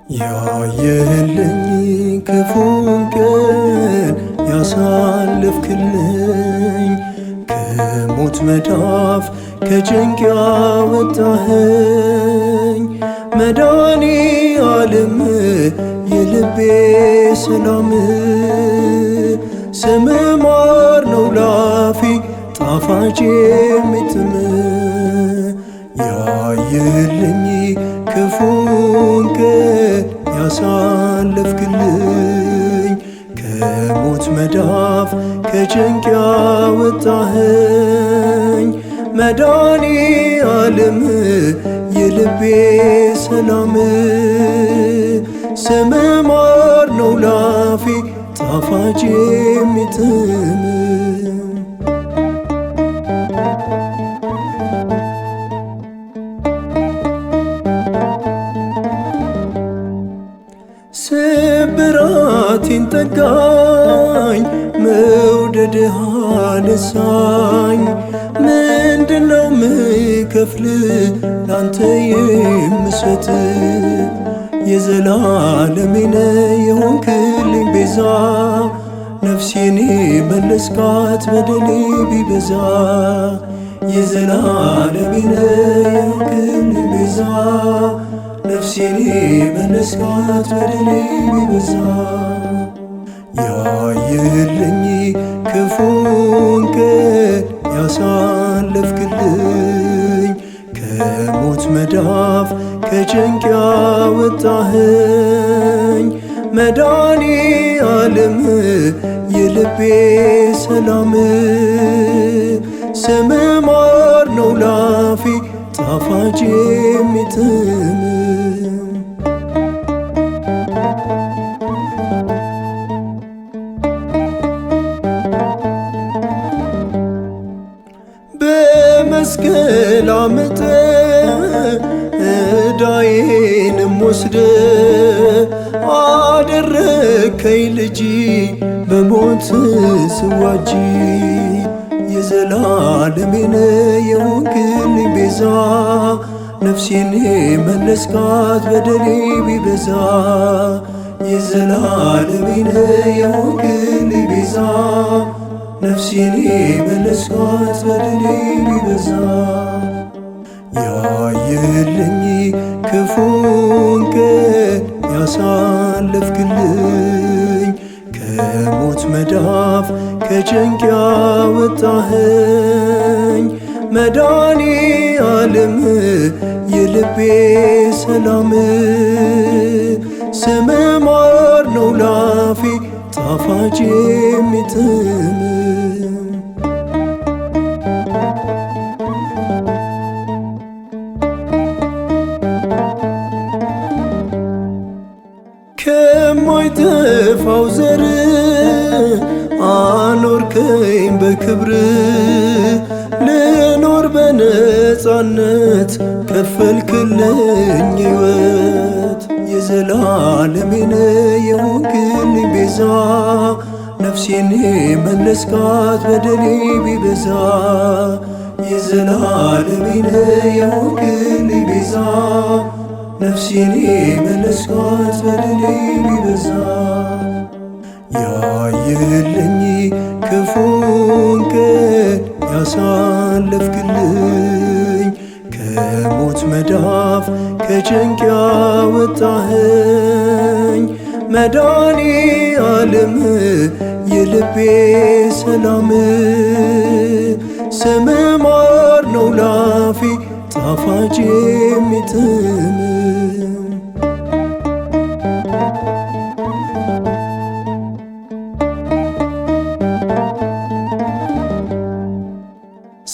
ያየህልኝ ክፉን ቀን ያሳለፍክልኝ ከሞት መዳፍ ከጭንቅ ያወጣኸኝ መድኃኔዓለም የልቤ ሰላም ስም ማር ነው ላፌ ጣፋጭ የሚጥም ያየህልኝ ክፉን ቀን ያሳለፍክልኝ ከሞት መዳፍ ከጭንቅ ያወጣኸኝ መድኃኔዓለም የልቤ ሰላም ስም ማር ነው ላፌ ጣፋጭ የሚጥም ስብራቴን ጠጋኝ መውደድህ አነሳኝ ምንድነው ምከፍል ላንተ የምሰጥ የዘላለሜን የሆንክልኝ ቤዛ ነፍሴን መለስካት በደሌ ቢበዛ የዘላለሜን የሆንክልኝ ቤዛ ነፍሴን መለስካት በደሌ ቢበዛ ያየህልኝ ክፉን ቀን ያሳለፍክልኝ ከሞት መዳፍ ከጭንቅ ያወጣኸኝ መድኃኔዓለም የልቤ ሰላም ስም ማር ነው ላፌ ጣፋጭ የሚጥም በመስቀል አምጠ ዕዳዬንም ወስደ አደረከኝ ልጅ በሞት ስዋጅ የዘላለሜን የሆንክልኝ ቤዛ ነፍሴን መለስካት በደሌ ቢበዛ የዘላለሜን የሆንክልኝ ቤዛ ነፍሴን መለስካት በደሌ ቢበዛ ያየህልኝ ክፉን ቀን ያሳለፍክልኝ ከሞት መዳፍ ከጭንቅ ያወጣኸኝ መድኃኔዓለም የልቤ ሰላም ስም ማር ነው ላፌ ጣፋጭ የሚጥም ከማይጠፋው ዘር አኖርከኝ በክብር ልኖር በነፃነት ከፈልክልኝ ሕይወት የዘላለሜን የሆንክልኝ ቤዛ ነፍሴን መለስካት በደሌ ቢበዛ የዘላለሜን የሆንክልኝ ቤዛ ነፍሴን መለስካት በደሌ ቢበዛ ያየህልኝ ክፉን ቀን ያሳለፍክልኝ ከሞት መዳፍ ከጭንቅ ያወጣኸኝ መድኃኔዓለም የልቤ ሰላም ስም ማር ነው ላፌ ጣፋጭ የሚጥም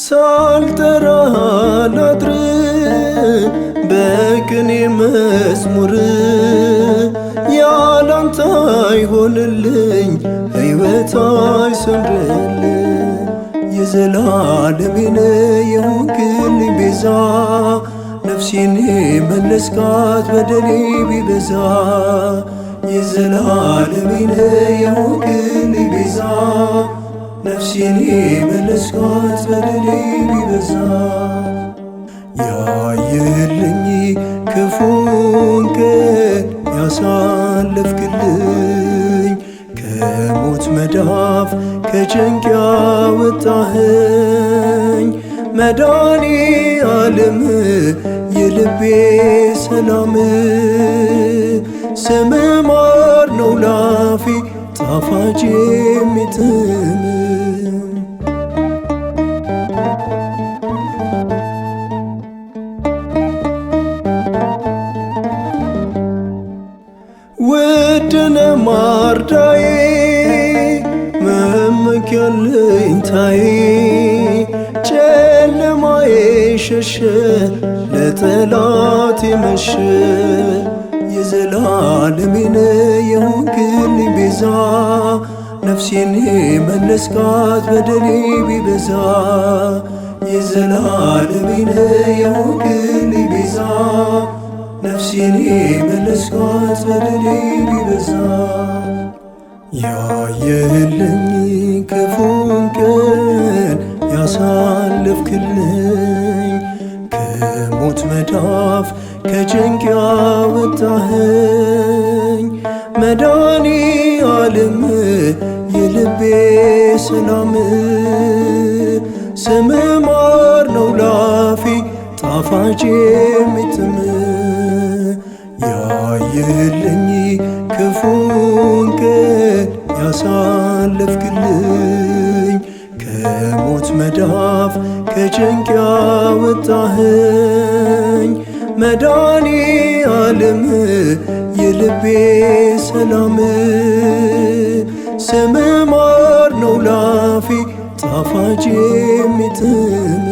ሳልጠራህ ላድር በቅኔ መዝሙር ያላንተ አይሆንልኝ ሕይወት አይሰምርልኝ የዘላለሜን የሆንክልኝ ቤዛ ነፍሴን መለስካት በደሌ ቢበዛ የዘላለሜን የሆንክልኝ ቤዛ ነፍሴን መለስካት በደሌ ቢበዛ ያየህልኝ ክፉን ቀን ከጭንቅ ያወጣኸኝ መድኃኔ ዓለም የልቤ ሰላም ስም ማር ነው ላፌ ጣፋጭ የሚጥም ውድነ ማርዳዬ መመኪያ አለኝታዬ ጨለማዬ ሸሸ ለጠላት መሸ የዘላለሜን የሆንክልኝ ቤዛ ነፍሴን መለስካት በደሌ ቢበዛ የዘላለሜን የሆንክልኝ ቤዛ ነፍሴን መለስካት በደሌ ቢበዛ ያየህልኝ ክፉን ቀን ያሳለፍክልኝ ከሞት መዳፍ ከጭንቅ ያወጣኸኝ መድኃኔ ዓለም የልቤ ሰላም ስም ማር ነው ላፌ ጣፋጭ የሚጥም ያየህልኝ ክፉን ቀን ያሳለፍክልኝ ከሞት መዳፍ ከጭንቅ ያወጣኸኝ መድኃኔ ዓለም የልቤ ሰላም ስም ማር ነው ላፌ ጣፋጭ የሚጥም